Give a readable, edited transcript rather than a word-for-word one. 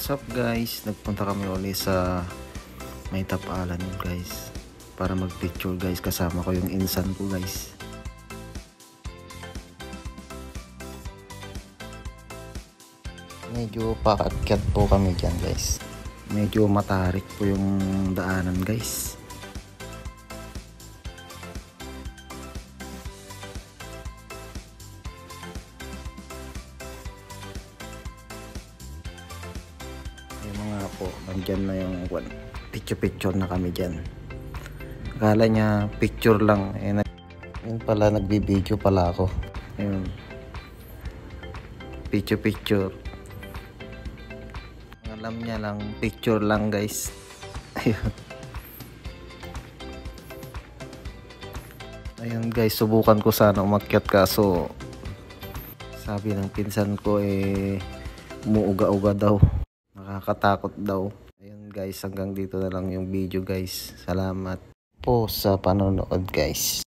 What's up guys, nagpunta kami ulit sa may tapalan guys para mag picture guys, kasama ko yung insan ko guys. Medyo paakyat po kami dyan guys, medyo matarik po yung daanan guys. Yung mga po, nandyan na yung picture na kami dyan. Akala niya picture lang, yun pala, nagbibideo pala ako. Ayun, picture. Alam niya lang, picture lang guys. Ayun. Ayun guys, subukan ko sana umakyat, kaso sabi ng pinsan ko umuuga-uga daw, nakakatakot daw. Ayun guys, hanggang dito na lang yung video guys. Salamat po sa panonood guys.